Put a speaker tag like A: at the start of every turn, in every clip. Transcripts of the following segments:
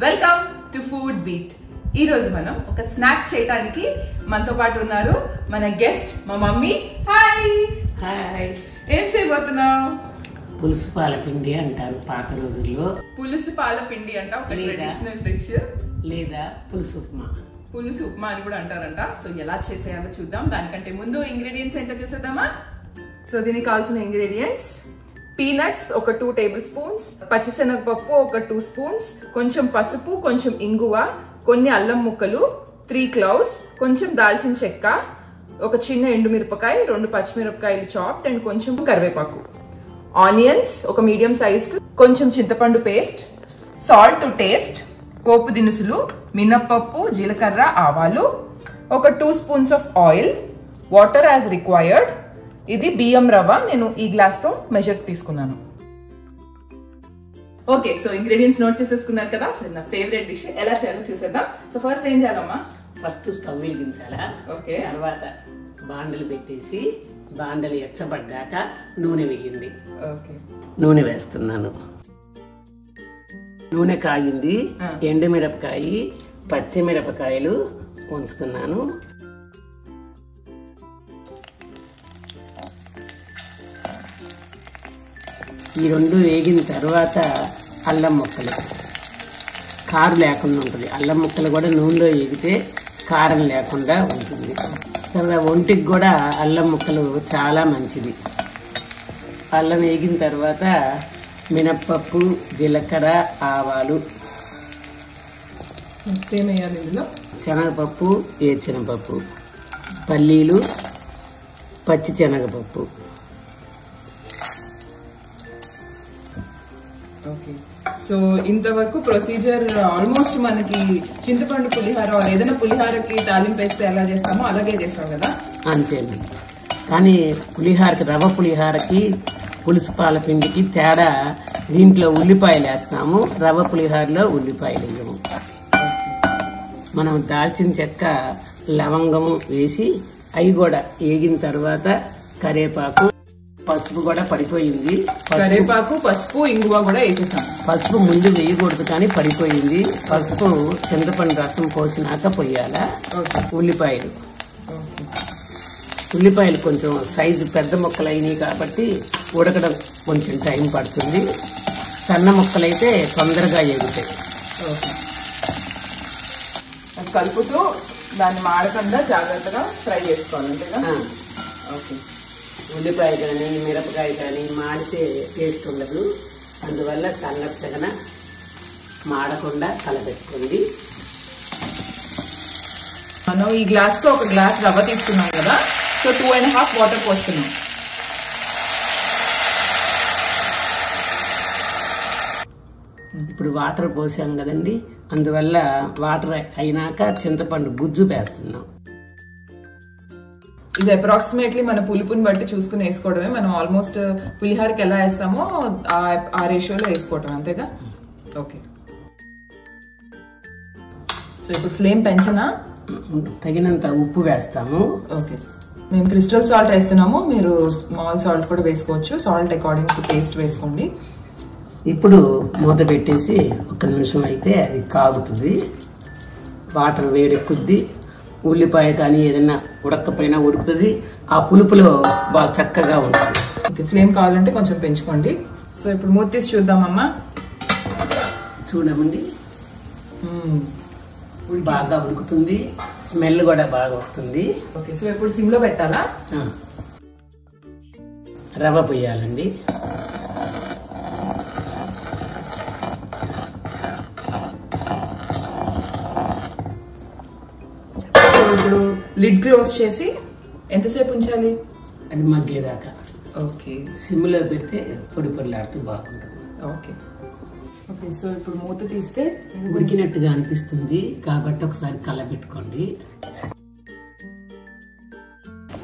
A: Welcome to food beat. ఈ రోజు మనం ఒక స్నాక్ చేయడానికి మనతో పాటు ఉన్నారు మన గెస్ట్ మా మమ్మీ. Hi
B: hi.
A: ఏం చేయబోతున్నావు?
B: పులుసు పాల పిండి అంటారు పాత రోజుల్లో.
A: పులుసు పాల పిండి అంట, ఒక ట్రెడిషనల్ డిష్.
B: లేదా పులుసు ఉప్మా.
A: పులుసు ఉప్మా అని కూడా అంటారంట. సో ఎలా చేసేయాలో చూద్దాం. దానికంటే ముందు ఇంగ్రీడియంట్స్ ఏంటో చూసేద్దామా? సో దీనికి కావాల్సిన ఇంగ్రీడియంట్స్: పీనట్స్ ఒక 2 టేబుల్ స్పూన్స్, పచ్చిశనగపప్పు ఒక 2 స్పూన్స్, కొంచెం పసుపు, కొంచెం ఇంగువ, కొన్ని అల్లం ముక్కలు, 3 క్లౌస్, కొంచెం దాల్చిన చెక్క, ఒక చిన్న ఎండుమిరపకాయ, 2 పచ్చిమిరపకాయలు చాప్డ్ అండ్ కొంచెం కరివేపాకు, ఆనియన్స్ ఒక మీడియం సైజ్డ్, కొంచెం చింతపండు పేస్ట్, సాల్ట్ టు టేస్ట్, పోపు దినుసులు, మినప్పప్పు, జీలకర్ర, ఆవాలు, ఒక 2 spoons of oil, water as required. ఇది బియ్యం రవ్వ, నేను ఈ గ్లాస్ తో మెజర్ తీసుకున్నాను. ఓకే, సో ఇంగ్రీడియంట్స్ నోట్ చేసేసుకున్నారు కదా. సో నా ఫేవరెట్ డిష్ ఎలా చేయాలో చూసేద్దాం. సో ఫస్ట్ ఏం చేయాలమ్మా?
B: ఫస్ట్ స్టవ్ వెలిగించాలా.
A: ఓకే.
B: తర్వాత బాండలు పెట్టేసి బాండలు ఎచ్చబడ్డాక నూనె వేయండి.
A: ఓకే,
B: నూనె వేస్తున్నాను. నూనె కాగింది. ఎండుమిరపకాయ, పచ్చిమిరపకాయలు ఉంచుతున్నాను. ఈ రెండు వేగిన తర్వాత అల్లం ముక్కలు, కారం లేకుండా ఉంటుంది. అల్లం ముక్కలు కూడా నూనెలో వేగితే కారం లేకుండా ఉంటుంది. తర్వాత ఒంటికి కూడా అల్లం ముక్కలు చాలా మంచిది. అల్లం వేగిన తర్వాత మినప్పప్పు, జీలకర్ర, ఆవాలు,
A: సేమ్ వేయాలి ఇందులో.
B: శనగపప్పు, ఏరుశనగపప్పు, పల్లీలు, పచ్చి శనగపప్పు.
A: ఓకే, సో ఇంతవరకు ప్రొసీజర్ ఆల్మోస్ట్ మనకి చింతపండు పులిహార ఏదైనా పులిహారకి తాలింపు వేస్తే ఎలా చేస్తామో అలాగే చేస్తాం కదా.
B: అంతేండి. కానీ పులిహారకి, రవ్వ పులిహారకి పులుసు పాల పిండికి తేడా, దీంట్లో ఉల్లిపాయలు వేస్తాము, రవ్వ పులిహారలో ఉల్లిపాయలు వేయము. మనం దాల్చిన చెక్క, లవంగము వేసి అవి కూడా వేగిన తర్వాత కరివేపాకు, పసుపు కూడా పడిపోయింది.
A: కరివేపాకు, పసుపు, ఇంగువ కూడా వేసేసాం.
B: పసుపు ముందు వేయకూడదు కానీ పడిపోయింది. పసుపు చింతపండు రసం పోసినాక పొయ్యాలా. ఉల్లిపాయలు, ఉల్లిపాయలు కొంచెం సైజు పెద్ద ముక్కలు అయినాయి కాబట్టి ఉడకడం కొంచెం టైం పడుతుంది. సన్న ముక్కలైతే తొందరగా ఎగుతాయి.
A: కలుపుతూ దాన్ని మాడకుండా జాగ్రత్తగా ఫ్రై చేసుకోవాలి అంతేగా. ఓకే.
B: ఉల్లిపాయ కానీ మిరపకాయ కానీ మాడితే టేస్ట్ ఉండదు. అందువల్ల సన్నగా మాడకుండా కలపెట్టుకోండి.
A: మనం ఈ గ్లాస్ తో ఒక గ్లాస్ రవ్వ తీసుకున్నాం కదా. సో 2.5 వాటర్ పోస్తున్నాం.
B: ఇప్పుడు వాటర్ పోసాం కదండి, అందువల్ల వాటర్ అయినాక చింతపండు గుజ్జు వేస్తున్నాం.
A: ఇది అప్రాక్సిమేట్లీ మన పులుపుని బట్టి చూసుకుని వేసుకోవడమే. మనం ఆల్మోస్ట్ పులిహారకి ఎలా వేస్తామో ఆ రేషియోలో వేసుకోవటం అంతేగా. ఓకే, సో ఇప్పుడు ఫ్లేమ్ పెంచనా?
B: తగినంత ఉప్పు వేస్తాము.
A: ఓకే, మేము క్రిస్టల్ సాల్ట్ వేస్తున్నాము, మీరు స్మాల్ సాల్ట్ కూడా వేసుకోవచ్చు. సాల్ట్ అకార్డింగ్ టు టేస్ట్ వేసుకోండి.
B: ఇప్పుడు మూత పెట్టేసి 1 నిమిషం అయితే అది కాగుతుంది. వాటర్ వేడెక్కుద్ది. ఉల్లిపాయ కానీ ఏదైనా ఉడకపోయినా ఉడుకుతుంది. ఆ పులుపులో బాగా చక్కగా ఉంటుంది.
A: ఓకే, ఫ్లేమ్ కావాలంటే కొంచెం పెంచుకోండి. సో ఇప్పుడు మూత తీసి చూద్దామమ్మా.
B: చూడమండి, బాగా ఉడుకుతుంది. స్మెల్ కూడా బాగా వస్తుంది.
A: ఓకే, సో ఇప్పుడు సిమ్ లో పెట్టాలా?
B: రవ్వ పోయాలండి.
A: ఇప్పుడు లిడ్ క్లోజ్ చేసి ఎంతసేపు ఉంచాలి?
B: అది మగ్గేదాకా.
A: ఓకే,
B: సిమ్లో పెడితే పొడి పొడిలాడుతూ బాగుంటుంది.
A: ఓకే. ఓకే, సో ఇప్పుడు మూత తీస్తే
B: ఉడికినట్టుగా అనిపిస్తుంది కాబట్టి ఒకసారి కలబెట్టుకోండి.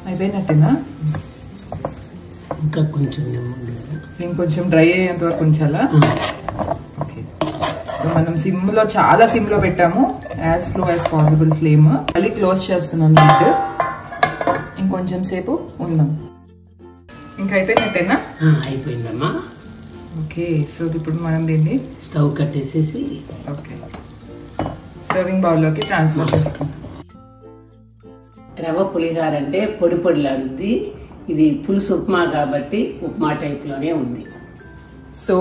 A: అయిపోయినట్టేనా?
B: ఇంకా కొంచెం ఉంది కదా,
A: ఇంకొంచెం డ్రై అయ్యేంత వరకు ఉంచాలా? ఓకే, సో మనం సిమ్ లో, చాలా సిమ్ లో పెట్టాము. As slow as possible flame. మళ్ళీ క్లోజ్ చేస్తున్నాను లిడ్. ఇంకొంచెం సేపు ఉందాం. ఇంకా అయిపోయినట్టేనా?
B: అయిపోయిందమ్మా.
A: ఓకే, సో ఇప్పుడు మనం దీన్ని
B: స్టవ్ కట్టేసేసి
A: ఓకే సర్వింగ్ బౌల్లోకి ట్రాన్స్ఫర్ చేసుకుంటాం.
B: రవ్వ పులిహార అంటే పొడి పొడిలాడుద్ది. ఇది పులుసు ఉప్మా కాబట్టి ఉప్మా టైప్లోనే ఉంది.
A: సో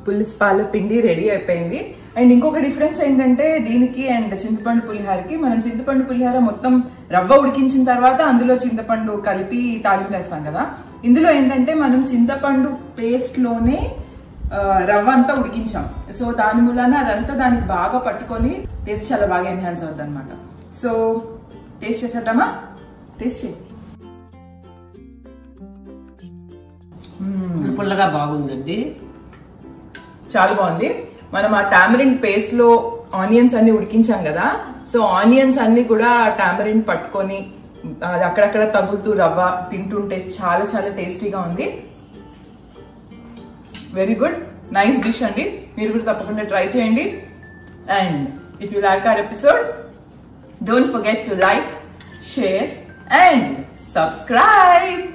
A: పులుసు పాల పిండి రెడీ అయిపోయింది. అండ్ ఇంకొక డిఫరెన్స్ ఏంటంటే దీనికి అండ్ చింతపండు పులిహారకి, మనం చింతపండు పులిహార మొత్తం రవ్వ ఉడికించిన తర్వాత అందులో చింతపండు కలిపి తాలింపు వేస్తాం కదా. ఇందులో ఏంటంటే మనం చింతపండు పేస్ట్ లోనే రవ్వ అంతా ఉడికించాం. సో దాని మూలాన అదంతా దానికి బాగా పట్టుకొని టేస్ట్ చాలా బాగా ఎన్హాన్స్ అవుతుంది అనమాట. సో టేస్ట్ చేసేద్దామా? టేస్ట్ చేయి.
B: పుల్లగా బాగుందండి,
A: చాలా బాగుంది. మనం ఆ టామరిన్ పేస్ట్ లో ఆనియన్స్ అన్ని ఉడికించాం కదా, సో ఆనియన్స్ అన్ని కూడా టామరిన్ పట్టుకొని అది అక్కడక్కడ తగులుతూ రవ్వ తింటుంటే చాలా చాలా టేస్టీగా ఉంది. వెరీ గుడ్, నైస్ డిష్ అండి. మీరు కూడా తప్పకుండా ట్రై చేయండి. And if you like our episode, don't forget to like, share and subscribe.